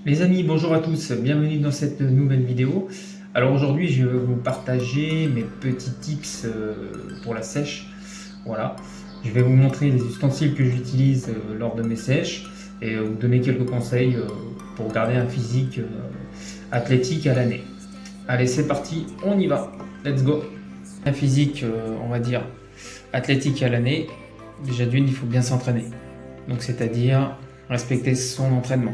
Les amis, bonjour à tous, bienvenue dans cette nouvelle vidéo. Alors aujourd'hui, je vais vous partager mes petits tips pour la sèche. Voilà, je vais vous montrer les ustensiles que j'utilise lors de mes sèches et vous donner quelques conseils pour garder un physique athlétique à l'année. Allez, c'est parti, on y va, let's go. Un physique, on va dire, athlétique à l'année, déjà d'une, il faut bien s'entraîner. Donc c'est-à-dire respecter son entraînement.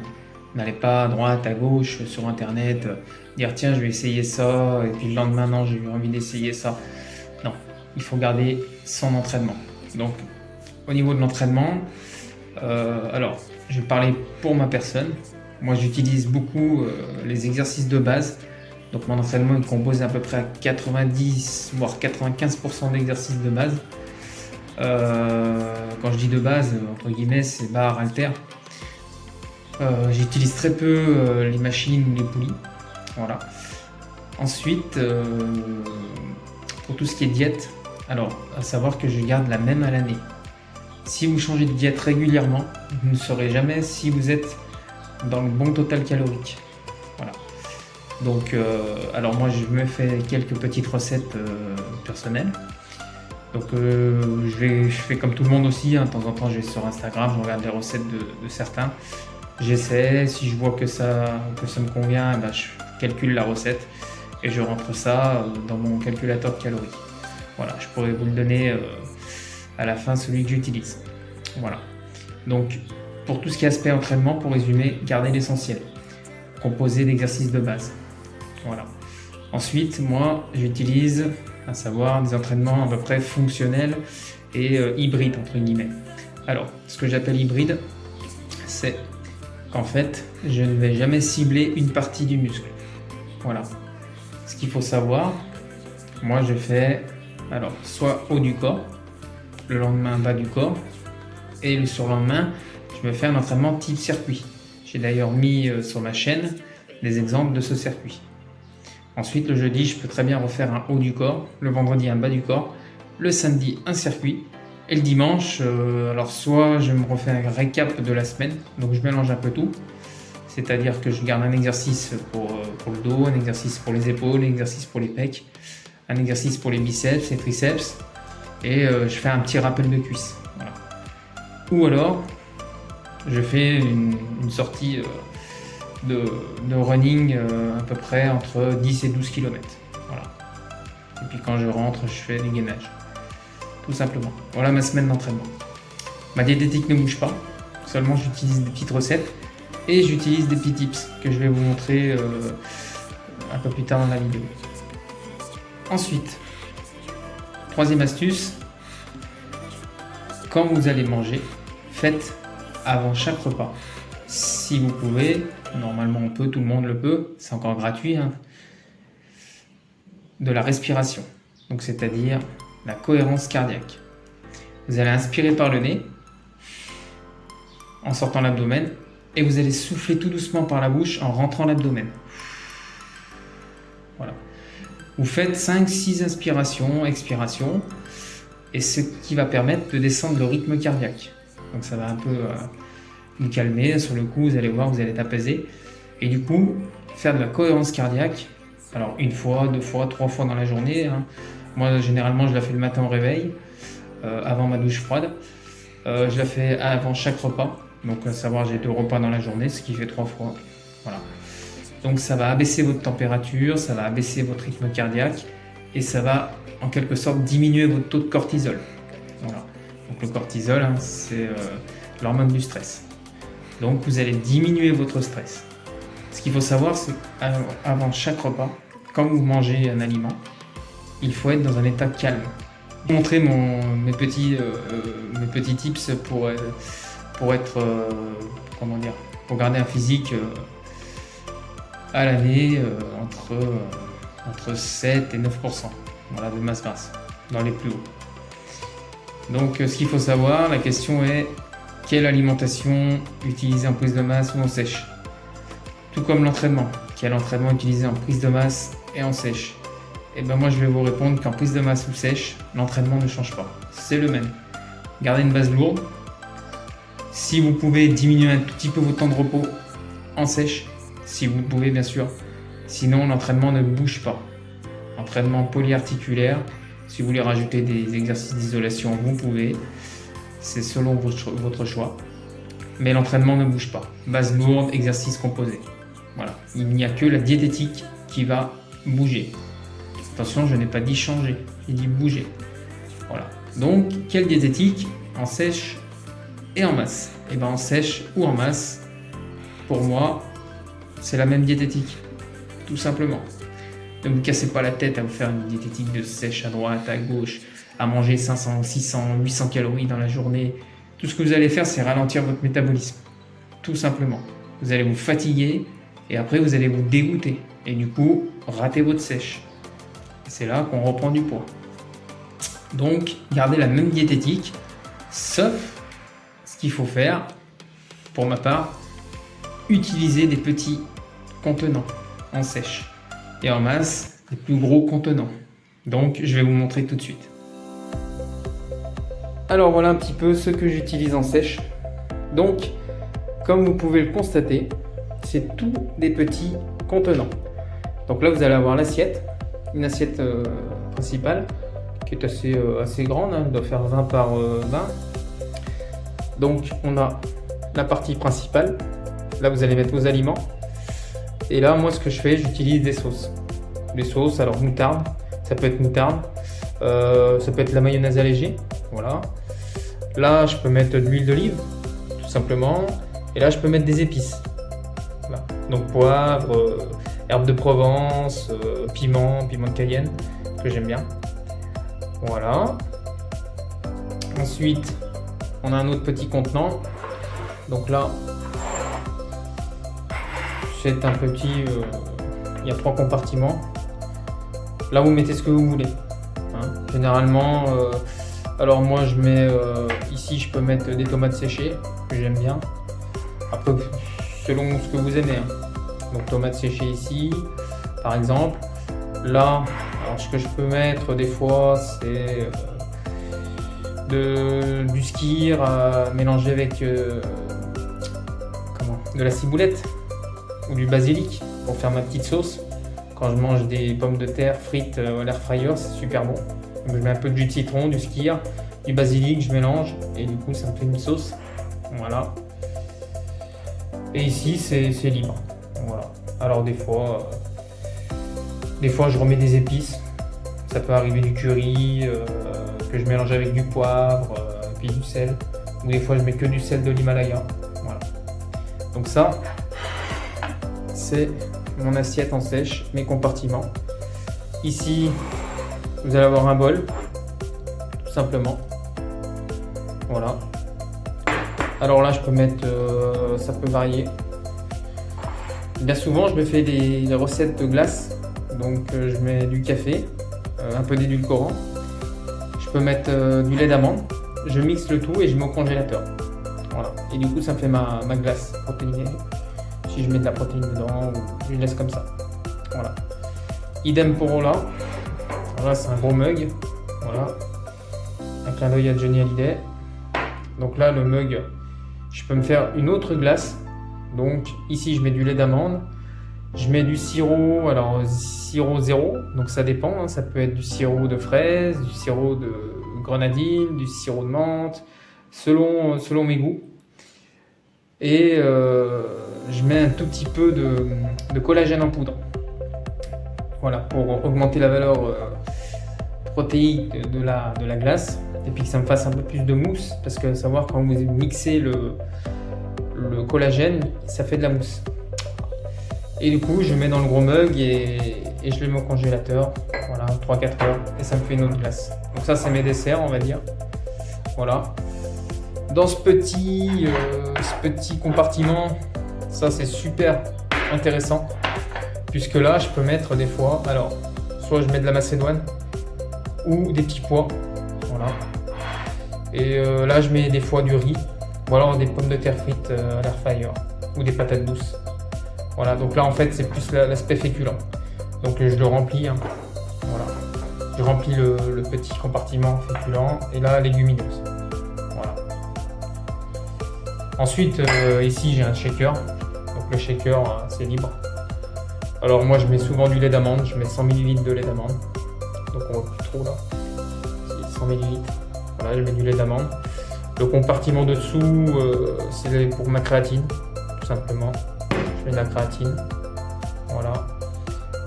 N'allez pas à droite, à gauche, sur internet, dire tiens je vais essayer ça, et puis le lendemain non j'ai eu envie d'essayer ça. Non, il faut garder son entraînement. Donc au niveau de l'entraînement, alors je vais parler pour ma personne. Moi j'utilise beaucoup les exercices de base. Donc mon entraînement il compose à peu près à 90 voire 95% d'exercices de base. Quand je dis de base, entre guillemets, c'est barre, haltère. J'utilise très peu les machines ou les poulies. Voilà. Ensuite, pour tout ce qui est diète, alors à savoir que je garde la même à l'année. Si vous changez de diète régulièrement, vous ne saurez jamais si vous êtes dans le bon total calorique. Voilà. Donc, alors moi je me fais quelques petites recettes personnelles. Donc je fais comme tout le monde aussi, hein. De temps en temps je vais sur Instagram, je regarde les recettes de certains. J'essaie, si je vois que ça me convient, eh ben, je calcule la recette et je rentre ça dans mon calculateur de calories. Voilà, je pourrais vous le donner à la fin, celui que j'utilise. Voilà. Donc, pour tout ce qui est aspect entraînement, pour résumer, gardez l'essentiel. Composé d'exercices de base. Voilà. Ensuite, moi, j'utilise, à savoir, des entraînements à peu près fonctionnels et hybrides, entre guillemets. Alors, ce que j'appelle hybride, c'est qu'en fait, je ne vais jamais cibler une partie du muscle. Voilà. Ce qu'il faut savoir, moi je fais alors soit haut du corps, le lendemain bas du corps, et le surlendemain, je me fais un entraînement type circuit. J'ai d'ailleurs mis sur ma chaîne des exemples de ce circuit. Ensuite, le jeudi, je peux très bien refaire un haut du corps, le vendredi un bas du corps, le samedi un circuit, et le dimanche, alors soit je me refais un récap de la semaine, donc je mélange un peu tout, c'est-à-dire que je garde un exercice pour le dos, un exercice pour les épaules, un exercice pour les pecs, un exercice pour les biceps et triceps, et je fais un petit rappel de cuisses. Voilà. Ou alors, je fais une sortie de running à peu près entre 10 et 12 km. Voilà. Et puis quand je rentre, je fais du gainage. Tout simplement. Voilà ma semaine d'entraînement. Ma diététique ne bouge pas, seulement j'utilise des petites recettes et j'utilise des petits tips que je vais vous montrer un peu plus tard dans la vidéo. Ensuite, troisième astuce, quand vous allez manger, faites avant chaque repas. Si vous pouvez, normalement on peut, tout le monde le peut, c'est encore gratuit, hein, de la respiration. Donc c'est-à-dire la cohérence cardiaque. Vous allez inspirer par le nez en sortant l'abdomen et vous allez souffler tout doucement par la bouche en rentrant l'abdomen. Voilà. Vous faites 5-6 inspirations, expirations, et ce qui va permettre de descendre le rythme cardiaque. Donc ça va un peu vous calmer, sur le coup vous allez voir, vous allez être apaisé, et du coup faire de la cohérence cardiaque, alors une fois, deux fois, trois fois dans la journée, hein. Moi généralement je la fais le matin au réveil, avant ma douche froide, je la fais avant chaque repas, donc à savoir j'ai 2 repas dans la journée, ce qui fait 3 fois, voilà. Donc ça va abaisser votre température, ça va abaisser votre rythme cardiaque et ça va en quelque sorte diminuer votre taux de cortisol. Voilà. Donc le cortisol, hein, c'est l'hormone du stress. Donc vous allez diminuer votre stress. Ce qu'il faut savoir, c'est qu'avant chaque repas, quand vous mangez un aliment, il faut être dans un état calme. Je vais vous montrer mes petits tips pour être comment dire, pour garder un physique à l'année entre 7 et 9%, voilà, de masse grasse, dans les plus hauts. Donc ce qu'il faut savoir, la question est quelle alimentation utiliser en prise de masse ou en sèche. Tout comme l'entraînement, quel entraînement utiliser en prise de masse et en sèche. Et ben moi je vais vous répondre qu'en prise de masse ou sèche, l'entraînement ne change pas, c'est le même. Gardez une base lourde. Si vous pouvez diminuer un tout petit peu votre temps de repos en sèche, si vous pouvez bien sûr. Sinon, l'entraînement ne bouge pas. Entraînement polyarticulaire, si vous voulez rajouter des exercices d'isolation, vous pouvez. C'est selon votre choix. Mais l'entraînement ne bouge pas. Base lourde, exercice composé. Voilà. Il n'y a que la diététique qui va bouger. Attention, je n'ai pas dit changer, j'ai dit bouger. Voilà. Donc, quelle diététique? En sèche et en masse. Et bien en sèche ou en masse, pour moi, c'est la même diététique. Tout simplement. Ne vous cassez pas la tête à vous faire une diététique de sèche à droite, à gauche, à manger 500, 600, 800 calories dans la journée. Tout ce que vous allez faire, c'est ralentir votre métabolisme. Tout simplement. Vous allez vous fatiguer et après vous allez vous dégoûter. Et du coup, rater votre sèche. C'est là qu'on reprend du poids. Donc, gardez la même diététique, sauf ce qu'il faut faire, pour ma part, utiliser des petits contenants en sèche et en masse, des plus gros contenants. Donc, je vais vous montrer tout de suite. Alors, voilà un petit peu ce que j'utilise en sèche. Donc, comme vous pouvez le constater, c'est tous des petits contenants. Donc là, vous allez avoir l'assiette, une assiette principale qui est assez grande, hein, elle doit faire 20 par 20. Donc on a la partie principale, là vous allez mettre vos aliments. Et là, moi ce que je fais, j'utilise des sauces. Des sauces, alors moutarde, ça peut être moutarde, ça peut être la mayonnaise allégée, voilà. Là je peux mettre de l'huile d'olive, tout simplement. Et là je peux mettre des épices. Voilà. Donc poivre, herbes de Provence, piment de Cayenne, que j'aime bien. Voilà. Ensuite, on a un autre petit contenant. Donc là, c'est un petit... il y a 3 compartiments. Là, vous mettez ce que vous voulez. Hein. Généralement, alors moi, je mets... ici, je peux mettre des tomates séchées, que j'aime bien. Après, selon ce que vous aimez. Hein. Donc tomates séchées ici, par exemple. Là, alors ce que je peux mettre des fois, c'est du skyr mélangé avec de la ciboulette ou du basilic pour faire ma petite sauce. Quand je mange des pommes de terre frites à l'air fryer, c'est super bon. Donc, je mets un peu de jus de citron, du skyr, du basilic, je mélange et du coup ça me fait une sauce. Voilà. Et ici c'est libre. Voilà. Alors des fois je remets des épices. Ça peut arriver du curry que je mélange avec du poivre, puis du sel. Ou des fois je mets que du sel de l'Himalaya. Voilà. Donc ça, c'est mon assiette en sèche, mes compartiments. Ici, vous allez avoir un bol, tout simplement. Voilà. Alors là, je peux mettre, ça peut varier. Bien souvent, je me fais des recettes de glace. Donc, je mets du café, un peu d'édulcorant. Je peux mettre du lait d'amande. Je mixe le tout et je mets au congélateur. Voilà. Et du coup, ça me fait ma glace protéinée. Si je mets de la protéine dedans, ou je laisse comme ça. Voilà. Idem pour là. Voilà, c'est un gros mug. Voilà. Un clin d'œil à Johnny Hallyday. Donc là, le mug, je peux me faire une autre glace. Donc ici, je mets du lait d'amande. Je mets du sirop, alors sirop zéro, donc ça dépend. Hein, ça peut être du sirop de fraise, du sirop de grenadine, du sirop de menthe, selon mes goûts. Et je mets un tout petit peu de collagène en poudre. Voilà, pour augmenter la valeur protéique de la glace. Et puis que ça me fasse un peu plus de mousse, parce que savoir quand vous mixez le collagène, ça fait de la mousse. Et du coup, je mets dans le gros mug et je le mets au congélateur, voilà, 3-4 heures, et ça me fait une autre glace. Donc ça, c'est mes desserts, on va dire. Voilà. Dans ce petit compartiment, ça c'est super intéressant, puisque là, je peux mettre des fois, alors, soit je mets de la macédoine, ou des petits pois, voilà. Et là, je mets des fois du riz, ou alors des pommes de terre frites à l'air fryer, ou des patates douces. Voilà, donc là en fait c'est plus l'aspect féculent. Donc je le remplis, hein. Voilà. Je remplis le petit compartiment féculent et là légumineuse. Voilà. Ensuite ici j'ai un shaker. Donc Donc le shaker, c'est libre. Alors moi je mets souvent du lait d'amande, je mets 100 ml de lait d'amande. Donc on voit plus trop là. C'est 100 ml. Voilà, je mets du lait d'amande. Le compartiment dessous, c'est pour ma créatine, tout simplement. Je mets de la créatine. Voilà.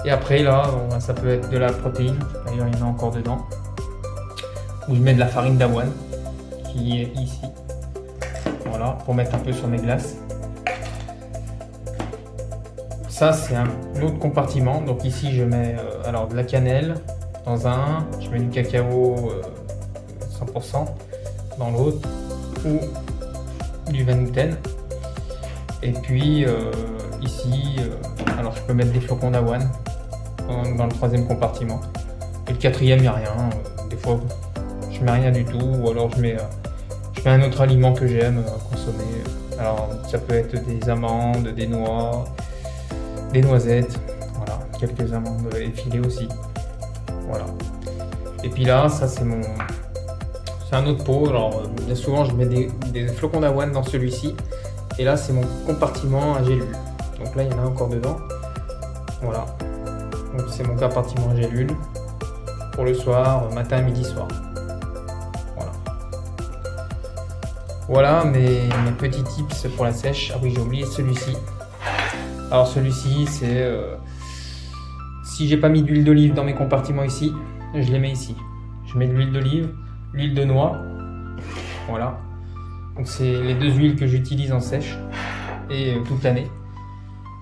Et après là, bon, ça peut être de la protéine. D'ailleurs il y en a encore dedans. Ou je mets de la farine d'avoine, qui est ici. Voilà, pour mettre un peu sur mes glaces. Ça c'est un autre compartiment. Donc ici je mets alors de la cannelle dans un, je mets du cacao 100% dans l'autre, ou du Van-Houten. Et puis ici, alors je peux mettre des flocons d'avoine dans le troisième compartiment. Et le quatrième, il n'y a rien. Des fois, je mets rien du tout, ou alors je mets un autre aliment que j'aime consommer. Alors ça peut être des amandes, des noix, des noisettes, voilà, quelques amandes effilées aussi. Voilà. Et puis là, ça c'est un autre pot. Alors bien souvent je mets des flocons d'avoine dans celui-ci. Et là c'est mon compartiment à gélules. Donc là il y en a encore dedans. Voilà. Donc c'est mon compartiment à gélules pour le soir, matin, midi, soir. Voilà. Voilà mes petits tips pour la sèche. Ah oui, j'ai oublié celui-ci. Alors celui-ci c'est si j'ai pas mis d'huile d'olive dans mes compartiments ici, je les mets ici. Je mets de l'huile d'olive, l'huile de noix, voilà. Donc c'est les deux huiles que j'utilise en sèche et toute l'année.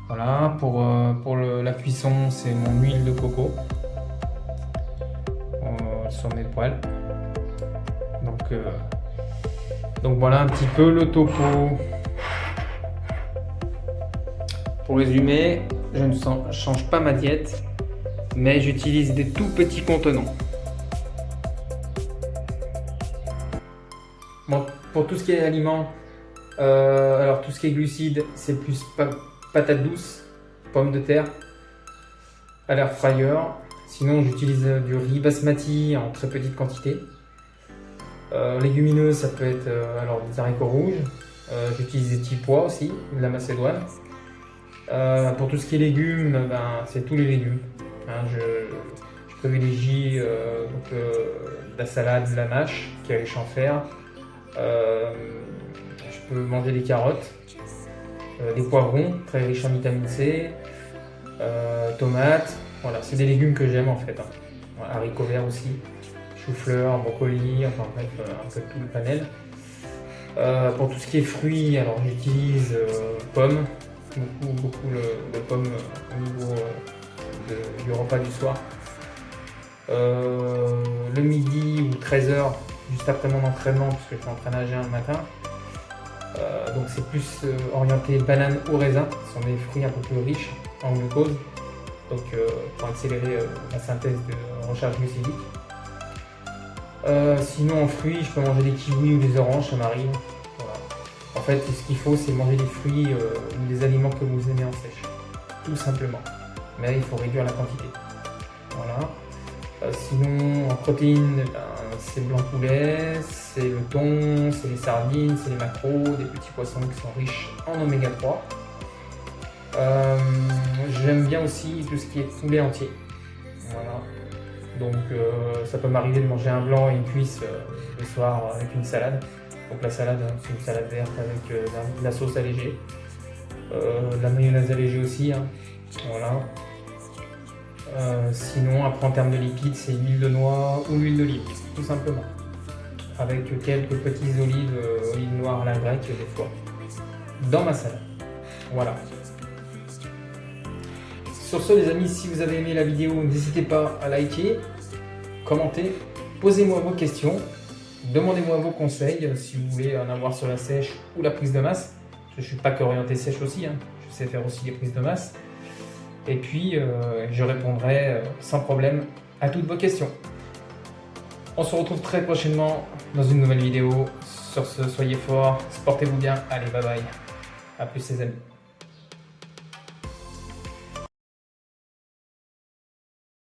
Voilà, pour la cuisson, c'est mon huile de coco sur mes poêles. Donc voilà un petit peu le topo. Pour résumer, je ne change pas ma diète, mais j'utilise des tout petits contenants. Bon, pour tout ce qui est aliments, alors tout ce qui est glucides, c'est plus patates douces, pommes de terre, à l'air fryer. Sinon, j'utilise du riz basmati en très petite quantité. Légumineuses, ça peut être alors des haricots rouges. J'utilise des petits pois aussi, de la macédoine. Pour tout ce qui est légumes, c'est tous les légumes. Hein, je privilégie la salade, la mâche, qui est riche en fer. Je peux manger des carottes, des poivrons, très riches en vitamine C, tomates. Voilà, c'est des légumes que j'aime en fait. Hein. Voilà, haricots verts aussi, chou-fleur, brocoli, enfin bref, un peu tout le panel. Pour tout ce qui est fruits, alors j'utilise pommes. Beaucoup de pommes au niveau du repas du soir. Le midi ou 13h, juste après mon entraînement, parce que je m'entraîne à jeun le matin. Donc c'est plus orienté banane ou raisin. Ce sont des fruits un peu plus riches en glucose. Donc pour accélérer la synthèse de recharge glucidique. Sinon en fruits, je peux manger des kiwis ou des oranges, ça m'arrive. En fait, ce qu'il faut, c'est manger des fruits ou des aliments que vous aimez en sèche, tout simplement. Mais il faut réduire la quantité. Voilà. Sinon, en protéines, c'est le blanc de poulet, c'est le thon, c'est les sardines, c'est les maquereaux, des petits poissons qui sont riches en oméga 3. J'aime bien aussi tout ce qui est poulet entier. Voilà. Donc, ça peut m'arriver de manger un blanc et une cuisse le soir avec une salade. Donc la salade, c'est une salade verte avec de la sauce allégée, de la mayonnaise allégée aussi. Hein. Voilà. Sinon, après en termes de lipides, c'est l'huile de noix ou l'huile d'olive, tout simplement. Avec quelques petites olives noires à la grecque des fois, dans ma salade. Voilà. Sur ce les amis, si vous avez aimé la vidéo, n'hésitez pas à liker, commenter, posez-moi vos questions. Demandez-moi vos conseils si vous voulez en avoir sur la sèche ou la prise de masse. Je ne suis pas qu'orienté sèche aussi, hein. Je sais faire aussi des prises de masse. Et puis, je répondrai sans problème à toutes vos questions. On se retrouve très prochainement dans une nouvelle vidéo. Sur ce, soyez forts, portez-vous bien. Allez, bye bye. A plus les amis.